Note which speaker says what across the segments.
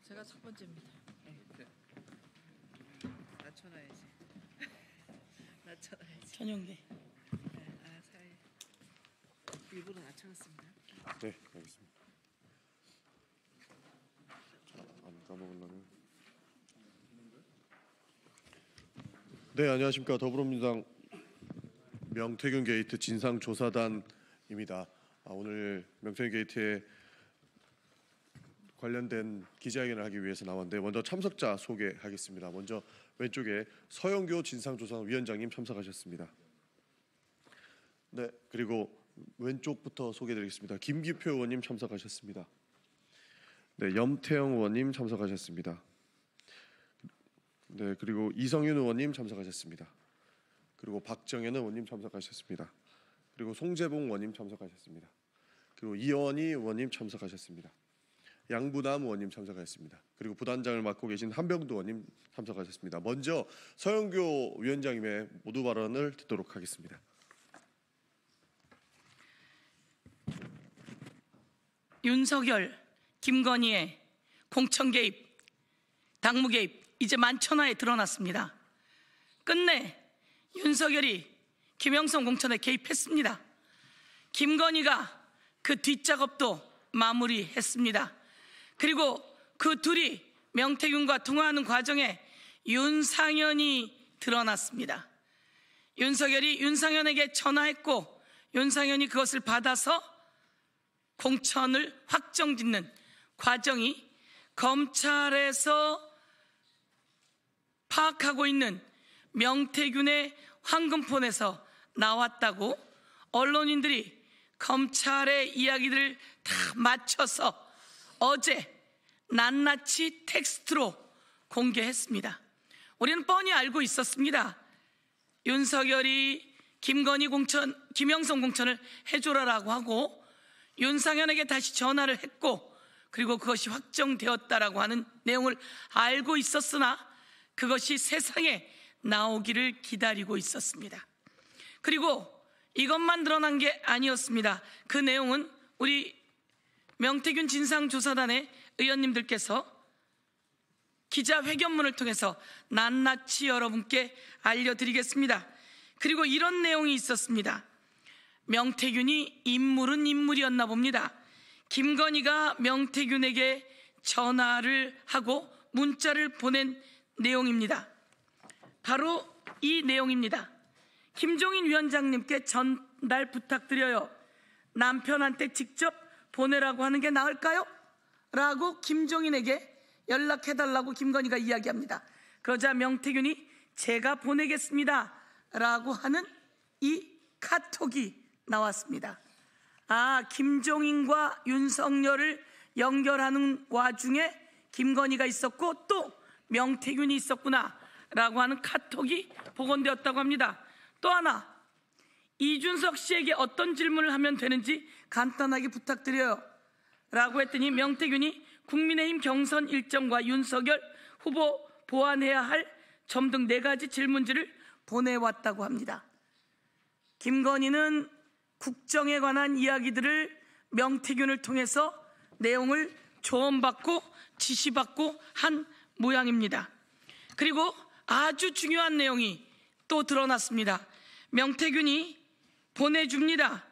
Speaker 1: 제가 첫 번째입니다.
Speaker 2: 네. 낮춰놔야지. 낮춰놔야지.
Speaker 1: 전용기.
Speaker 2: 네, 사이. 일부러 낮춰놨습니다.
Speaker 3: 네, 알겠습니다. 자, 안 까먹으려면. 네, 안녕하십니까. 더불어민주당 명태균 게이트 진상조사단입니다. 오늘 명태균 게이트에 관련된 기자회견을 하기 위해서 나왔는데 먼저 참석자 소개하겠습니다. 먼저 왼쪽에 서영교 진상조사단 위원장님 참석하셨습니다. 네, 그리고 왼쪽부터 소개드리겠습니다. 김기표 의원님 참석하셨습니다. 네, 염태영 의원님 참석하셨습니다. 네, 그리고 이성윤 의원님 참석하셨습니다. 그리고 박정현 의원님 참석하셨습니다. 그리고 송재봉 의원님 참석하셨습니다. 그리고 이원희 의원님 참석하셨습니다. 양부남 의원님 참석하셨습니다. 그리고 부단장을 맡고 계신 한병두 의원님 참석하셨습니다. 먼저 서영교 위원장님의 모두 발언을 듣도록 하겠습니다.
Speaker 1: 윤석열, 김건희의 공천 개입, 당무 개입 이제 만천하에 드러났습니다. 끝내 윤석열이 김영선 공천에 개입했습니다. 김건희가 그 뒷작업도 마무리했습니다. 그리고 그 둘이 명태균과 통화하는 과정에 윤상현이 드러났습니다. 윤석열이 윤상현에게 전화했고 윤상현이 그것을 받아서 공천을 확정짓는 과정이 검찰에서 파악하고 있는 명태균의 황금폰에서 나왔다고 언론인들이 검찰의 이야기들을 다 맞춰서 어제 낱낱이 텍스트로 공개했습니다. 우리는 뻔히 알고 있었습니다. 윤석열이 김영선 공천을 해줘라라고 하고 윤상현에게 다시 전화를 했고 그리고 그것이 확정되었다라고 하는 내용을 알고 있었으나 그것이 세상에 나오기를 기다리고 있었습니다. 그리고 이것만 드러난 게 아니었습니다. 그 내용은 우리 명태균 진상조사단의 의원님들께서 기자회견문을 통해서 낱낱이 여러분께 알려드리겠습니다. 그리고 이런 내용이 있었습니다. 명태균이 인물은 인물이었나 봅니다. 김건희가 명태균에게 전화를 하고 문자를 보낸 내용입니다. 바로 이 내용입니다. 김종인 위원장님께 전달 부탁드려요. 남편한테 직접 보내라고 하는 게 나을까요? 라고 김종인에게 연락해달라고 김건희가 이야기합니다. 그러자 명태균이 제가 보내겠습니다 라고 하는 이 카톡이 나왔습니다. 김종인과 윤석열을 연결하는 와중에 김건희가 있었고 또 명태균이 있었구나 라고 하는 카톡이 복원되었다고 합니다. 또 하나, 이준석 씨에게 어떤 질문을 하면 되는지 간단하게 부탁드려요 라고 했더니 명태균이 국민의힘 경선 일정과 윤석열 후보 보완해야 할 점 등 4가지 질문지를 보내왔다고 합니다. 김건희는 국정에 관한 이야기들을 명태균을 통해서 내용을 조언받고 지시받고 한 모양입니다. 그리고 아주 중요한 내용이 또 드러났습니다. 명태균이 보내줍니다.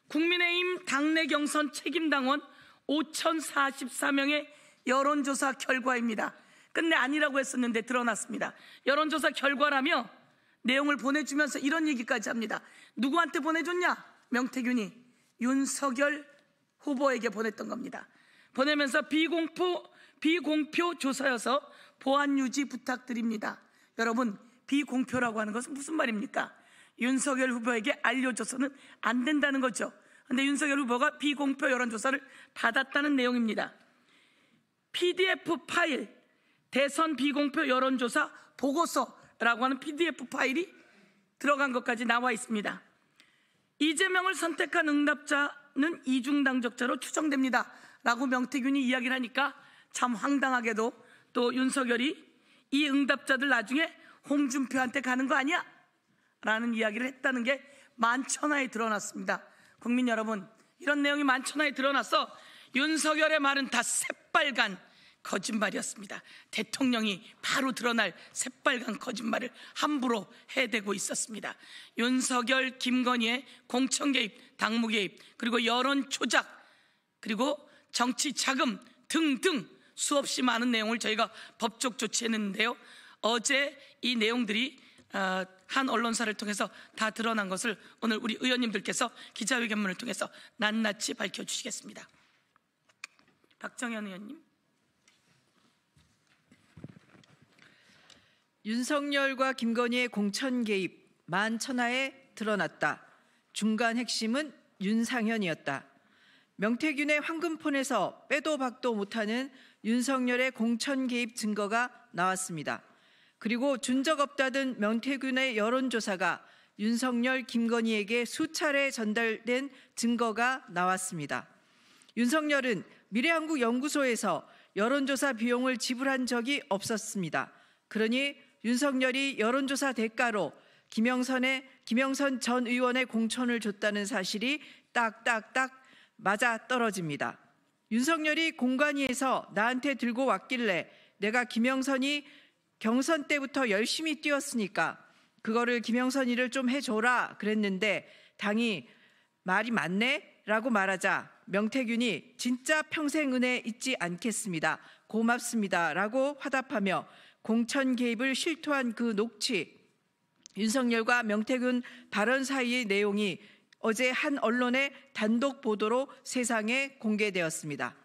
Speaker 1: 국민의힘 당내 경선 책임당원 5,044명의 여론조사 결과입니다. 끝내 아니라고 했었는데 드러났습니다. 여론조사 결과라며 내용을 보내주면서 이런 얘기까지 합니다. 누구한테 보내줬냐? 명태균이 윤석열 후보에게 보냈던 겁니다. 보내면서 비공표 조사여서 보안 유지 부탁드립니다. 여러분, 비공표라고 하는 것은 무슨 말입니까? 윤석열 후보에게 알려줘서는 안 된다는 거죠. 그런데 윤석열 후보가 비공표 여론조사를 받았다는 내용입니다. PDF 파일, 대선 비공표 여론조사 보고서라고 하는 PDF 파일이 들어간 것까지 나와 있습니다. 이재명을 선택한 응답자는 이중당적자로 추정됩니다 라고 명태균이 이야기를 하니까 참 황당하게도 또 윤석열이 이 응답자들 나중에 홍준표한테 가는 거 아니야? 라는 이야기를 했다는 게 만천하에 드러났습니다. 국민 여러분, 이런 내용이 만천하에 드러나서 윤석열의 말은 다 새빨간 거짓말이었습니다. 대통령이 바로 드러날 새빨간 거짓말을 함부로 해대고 있었습니다. 윤석열, 김건희의 공천 개입, 당무 개입, 그리고 여론 조작, 그리고 정치 자금 등등 수없이 많은 내용을 저희가 법적 조치했는데요. 어제 이 내용들이 한 언론사를 통해서 다 드러난 것을 오늘 우리 의원님들께서 기자회견문을 통해서 낱낱이 밝혀주시겠습니다. 박정현 의원님.
Speaker 2: 윤석열과 김건희의 공천 개입 만천하에 드러났다. 중간 핵심은 윤상현이었다. 명태균의 황금폰에서 빼도 박도 못하는 윤석열의 공천 개입 증거가 나왔습니다. 그리고 준 적 없다던 명태균의 여론조사가 윤석열, 김건희에게 수차례 전달된 증거가 나왔습니다. 윤석열은 미래한국연구소에서 여론조사 비용을 지불한 적이 없었습니다. 그러니 윤석열이 여론조사 대가로 김영선 전 의원의 공천을 줬다는 사실이 딱딱딱 맞아떨어집니다. 윤석열이 공관위에서 나한테 들고 왔길래 내가 김영선이 경선 때부터 열심히 뛰었으니까 그거를 김영선이를 좀 해줘라 그랬는데 당이 말이 맞네? 라고 말하자 명태균이 진짜 평생 은혜 잊지 않겠습니다. 고맙습니다. 라고 화답하며 공천 개입을 실토한 그 녹취, 윤석열과 명태균 발언 사이의 내용이 어제 한 언론의 단독 보도로 세상에 공개되었습니다.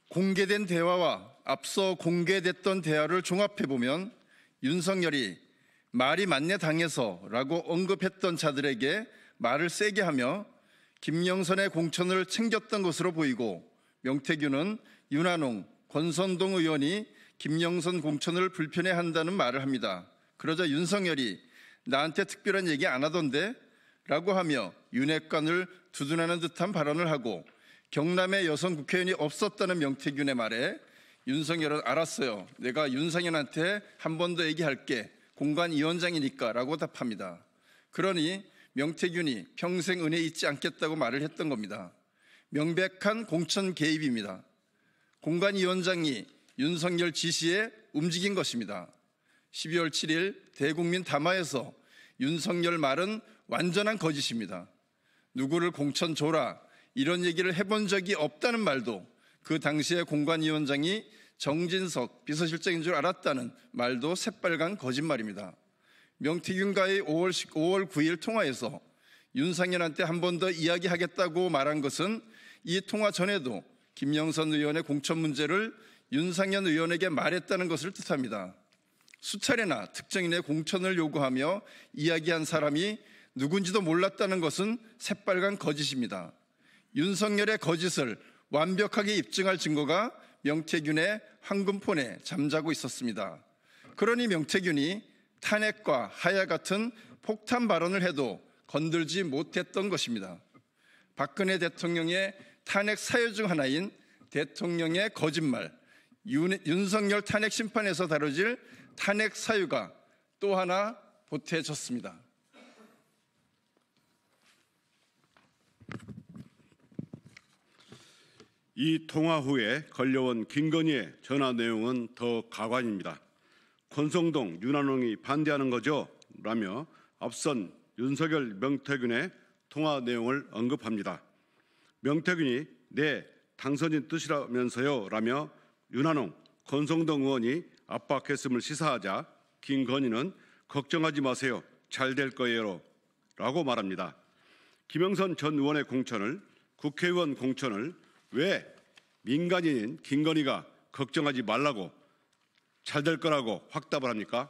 Speaker 4: 공개된 대화와 앞서 공개됐던 대화를 종합해보면 윤석열이 말이 맞네 당해서라고 언급했던 자들에게 말을 세게 하며 김영선의 공천을 챙겼던 것으로 보이고, 명태균은 윤한홍, 권선동 의원이 김영선 공천을 불편해한다는 말을 합니다. 그러자 윤석열이 나한테 특별한 얘기 안 하던데? 라고 하며 윤핵관을 두둔하는 듯한 발언을 하고, 경남에 여성 국회의원이 없었다는 명태균의 말에 윤석열은 알았어요. 내가 윤상현한테 한 번 더 얘기할게. 공관위원장이니까 라고 답합니다. 그러니 명태균이 평생 은혜 잊지 않겠다고 말을 했던 겁니다. 명백한 공천 개입입니다. 공관위원장이 윤석열 지시에 움직인 것입니다. 12월 7일 대국민 담화에서 윤석열 말은 완전한 거짓입니다. 누구를 공천 줘라 이런 얘기를 해본 적이 없다는 말도, 그 당시에 공관위원장이 정진석 비서실장인 줄 알았다는 말도 새빨간 거짓말입니다. 명태균과의 5월 9일 통화에서 윤상현한테 한 번 더 이야기하겠다고 말한 것은 이 통화 전에도 김영선 의원의 공천 문제를 윤상현 의원에게 말했다는 것을 뜻합니다. 수차례나 특정인의 공천을 요구하며 이야기한 사람이 누군지도 몰랐다는 것은 새빨간 거짓입니다. 윤석열의 거짓을 완벽하게 입증할 증거가 명태균의 황금폰에 잠자고 있었습니다. 그러니 명태균이 탄핵과 하야 같은 폭탄 발언을 해도 건들지 못했던 것입니다. 박근혜 대통령의 탄핵 사유 중 하나인 대통령의 거짓말, 윤석열 탄핵 심판에서 다뤄질 탄핵 사유가 또 하나 보태졌습니다.
Speaker 5: 이 통화 후에 걸려온 김건희의 전화 내용은 더 가관입니다. 권성동, 윤한홍이 반대하는 거죠? 라며 앞선 윤석열, 명태균의 통화 내용을 언급합니다. 명태균이 네, 당선인 뜻이라면서요? 라며 윤한홍, 권성동 의원이 압박했음을 시사하자 김건희는 걱정하지 마세요. 잘 될 거예요. 라고 말합니다. 김영선 전 의원의 공천을, 국회의원 공천을 왜 민간인인 김건희가 걱정하지 말라고 잘 될 거라고 확답을 합니까?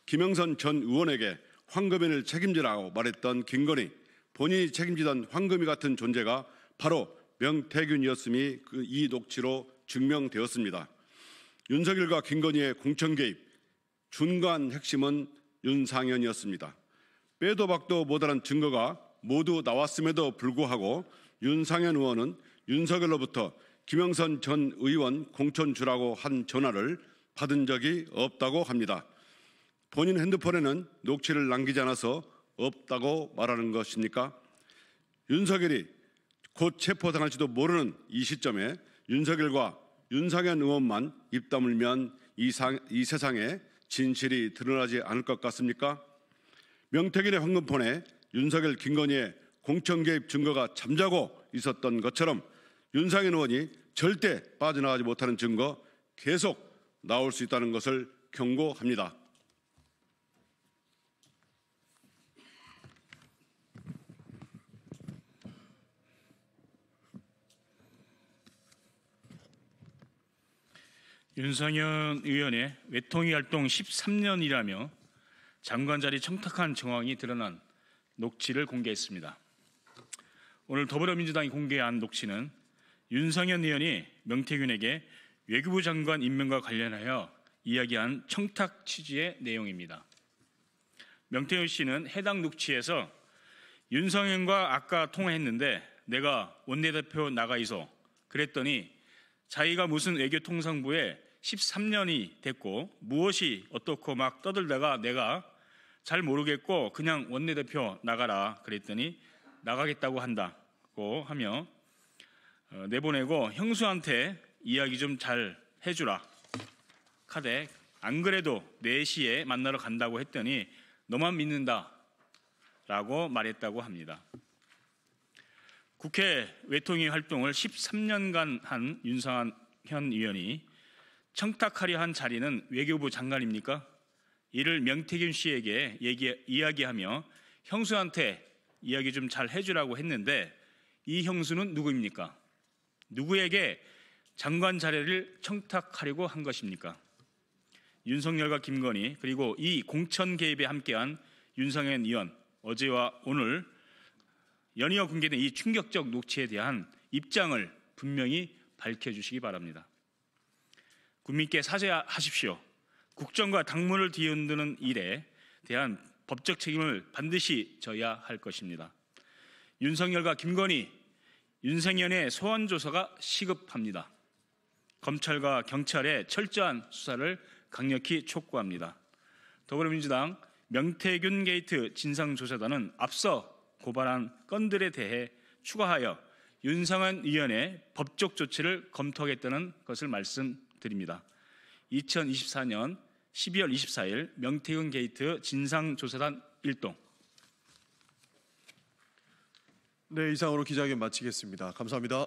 Speaker 5: 김영선 전 의원에게 황금이를 책임지라고 말했던 김건희, 본인이 책임지던 황금이 같은 존재가 바로 명태균이었음이 이 녹취로 증명되었습니다. 윤석열과 김건희의 공천 개입, 중간 핵심은 윤상현이었습니다. 빼도 박도 못하는 증거가 모두 나왔음에도 불구하고 윤상현 의원은 윤석열로부터 김영선 전 의원 공천 주라고 한 전화를 받은 적이 없다고 합니다. 본인 핸드폰에는 녹취를 남기지 않아서 없다고 말하는 것입니까? 윤석열이 곧 체포당할지도 모르는 이 시점에 윤석열과 윤상현 의원만 입 다물면 이 세상에 진실이 드러나지 않을 것 같습니까? 명태균의 황금폰에 윤석열, 김건희의 공천 개입 증거가 잠자고 있었던 것처럼 윤상현 의원이 절대 빠져나가지 못하는 증거 계속 나올 수 있다는 것을 경고합니다.
Speaker 6: 윤상현 의원의 외통위 활동 13년이라며 장관 자리 청탁한 정황이 드러난 녹취를 공개했습니다. 오늘 더불어민주당이 공개한 녹취는 윤상현 의원이 명태균에게 외교부 장관 임명과 관련하여 이야기한 청탁 취지의 내용입니다. 명태균 씨는 해당 녹취에서 윤상현과 아까 통화했는데 내가 원내대표 나가 있어 그랬더니 자기가 무슨 외교통상부에 13년이 됐고 무엇이 어떻고 막 떠들다가 내가 잘 모르겠고 그냥 원내대표 나가라 그랬더니 나가겠다고 한다고 하며 내보내고 형수한테 이야기 좀 잘 해주라 카대 안 그래도 4시에 만나러 간다고 했더니 너만 믿는다 라고 말했다고 합니다. 국회 외통위 활동을 13년간 한 윤상현 의원이 청탁하려 한 자리는 외교부 장관입니까? 이를 명태균 씨에게 이야기하며 형수한테 이야기 좀 잘 해주라고 했는데 이 형수는 누구입니까? 누구에게 장관 자리를 청탁하려고 한 것입니까? 윤석열과 김건희 그리고 이 공천 개입에 함께한 윤상현 의원 어제와 오늘 연이어 공개된 이 충격적 녹취에 대한 입장을 분명히 밝혀주시기 바랍니다. 국민께 사죄하십시오. 국정과 당무를 뒤흔드는 일에 대한 법적 책임을 반드시 져야 할 것입니다. 윤석열과 김건희, 윤상현의 소환 조사가 시급합니다. 검찰과 경찰의 철저한 수사를 강력히 촉구합니다. 더불어민주당 명태균 게이트 진상조사단은 앞서 고발한 건들에 대해 추가하여 윤상현 의원의 법적 조치를 검토하겠다는 것을 말씀드립니다. 2024년 12월 24일 명태균 게이트 진상조사단 1동.
Speaker 3: 네, 이상으로 기자회견 마치겠습니다. 감사합니다.